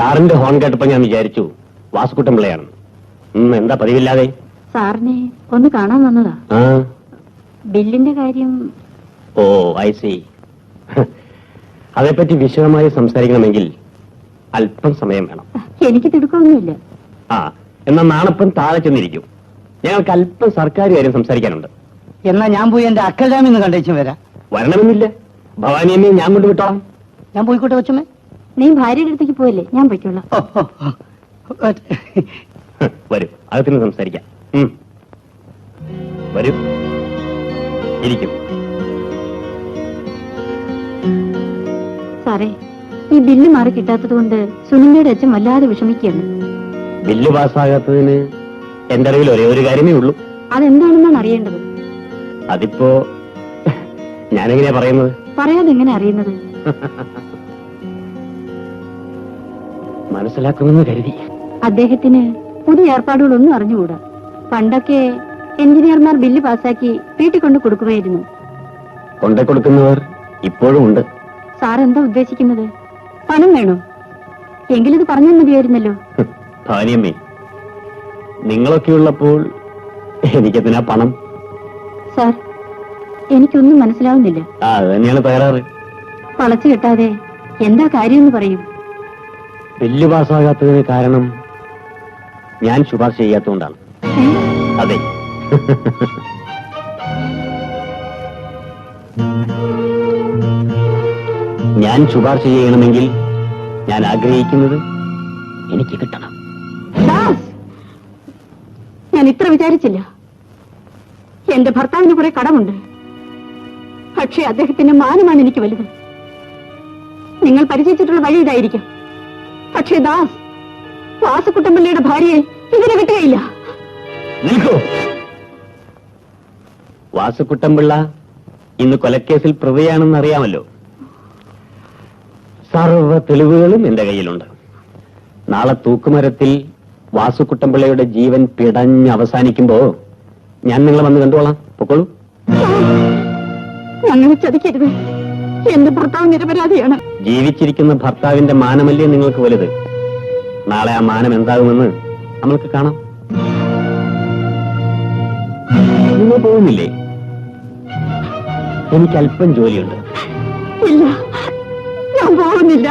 കാറിന്റെ ഹോൺ കേട്ടപ്പോ ഞാൻ വിചാരിച്ചു വാസുക്കുട്ടൻ പിള്ളയാണ്. എന്താ പതിവില്ലാതെ? സാറിനെ ഒന്ന് കാണാൻ വന്നതാ. ബില്ലിന്റെ കാര്യം. ഓ ഐ സി. അതേപ്പറ്റി വിശദമായി സംസാരിക്കണമെങ്കിൽ അല്പം സമയം വേണം. എനിക്ക് തിടുക്കമൊന്നുമില്ല. എന്നാ നാളെപ്പം താഴെ ചെന്നിരിക്കും. ഞങ്ങൾക്ക് അല്പം സർക്കാർ കാര്യം സംസാരിക്കാനുണ്ട്. എന്നാ ഞാൻ പോയി എന്റെ അക്കൽരാമിന്ന് കണ്ടേച്ചും വരാം. വരണമെന്നില്ല, ഭവാനിയമ്മയെ ഞാൻ കൊണ്ട് വിട്ടോളാം. ഞാൻ പോയിക്കോട്ടെ കൊച്ചമ്മേ? നീ ഭാര്യയുടെ അടുത്തേക്ക് പോയല്ലേ, ഞാൻ പോയിക്കോളാം. വരൂ, അകത്തിന് സംസാരിക്കാം. വരൂ, ഇരിക്കും. സാറേ, ഈ ബില്ല് മാറി കിട്ടാത്തത് കൊണ്ട് സുനിലയുടെ അച്ഛൻ വല്ലാതെ വിഷമിക്കുകയാണ്. ബില്ല് പാസ്സാകാത്തതിന് എന്റെ അറിവിൽ ഒരേ ഒരു കാര്യമേ ഉള്ളൂ. അതെന്താണെന്നാണ് അറിയേണ്ടത്. അതിപ്പോ ഞാനെങ്ങനെയാ പറയുന്നത്? പറയാതെ എങ്ങനെ അറിയുന്നത്? മനസ്സിലാക്കുമെന്ന് കരുതി. അദ്ദേഹത്തിന് പുതിയ ഏർപ്പാടുകളൊന്നും അറിഞ്ഞുകൂടാ. പണ്ടൊക്കെ എഞ്ചിനീയർമാർ ബില്ല് പാസ്സാക്കി വീട്ടിൽ കൊണ്ട് കൊടുക്കുമായിരുന്നു. കൊണ്ടു കൊടുക്കുന്നവർ ഇപ്പോഴും ഉണ്ട്. സാർ എന്താ ഉദ്ദേശിക്കുന്നത്? പണം വേണോ? എങ്കിലിത് പറഞ്ഞാൽ മതിയായിരുന്നല്ലോ. ഭാര്യമ്മേ, നിങ്ങളൊക്കെ ഉള്ളപ്പോൾ എനിക്കെന്തിനാ പണം? സാർ, എനിക്കൊന്നും മനസ്സിലാവുന്നില്ല. അത് തന്നെയാണ് തകരാറ്. വളച്ചു കെട്ടാതെ എന്താ കാര്യമെന്ന് പറയും. ബില്ല് പാസ്സാകാത്തതിന് കാരണം ഞാൻ ശുപാർശ ചെയ്യാത്തതുകൊണ്ടാണ്. അതെ. ഞാൻ ശുപാർശ ചെയ്യണമെങ്കിൽ ഞാൻ ആഗ്രഹിക്കുന്നത് എനിക്ക് കിട്ടണം. ഞാൻ ഇത്ര വിചാരിച്ചില്ല. എന്റെ ഭർത്താവിന് കുറെ കടമുണ്ട്. പക്ഷേ അദ്ദേഹത്തിന്റെ മാനമാണ് എനിക്ക് വലുത്. നിങ്ങൾ പരിചയിച്ചിട്ടുള്ള വഴി ഇതായിരിക്കും. പക്ഷേ ദാസ്, വാസുക്കുട്ടമ്പിള്ളയുടെ ഭാര്യയെ ഇതിനെ വിട്ടുകയില്ല. നിൽക്കൂ. വാസുക്കുട്ടമ്പിള്ള ഇന്ന് കൊലക്കേസിൽ പ്രതിയാണെന്ന് അറിയാമല്ലോ. സർവ്വ തെളിവുകളും എന്റെ കയ്യിലുണ്ട്. നാളെ തൂക്കുമരത്തിൽ വാസുക്കുട്ടമ്പിള്ളയുടെ ജീവൻ പിടഞ്ഞ് അവസാനിക്കുമ്പോ ഞാൻ നിങ്ങളെ വന്ന് കണ്ടുകൊള്ളാം. പൊക്കോളൂ. അങ്ങനെ ചതിക്കരുത്. എന്റെ ഭർത്താവ് നിരപരാധിയാണ്. ജീവിച്ചിരിക്കുന്ന ഭർത്താവിന്റെ മാനമല്ലേ നിങ്ങൾക്ക് വലുത്? നാളെ ആ മാനം എന്താകുമെന്ന് നമ്മൾക്ക് കാണാം. നിങ്ങൾ പോകുന്നില്ലേ? എനിക്ക് അല്പം ജോലിയുണ്ട്. ഇല്ല, ഞാൻ പോകുന്നില്ല.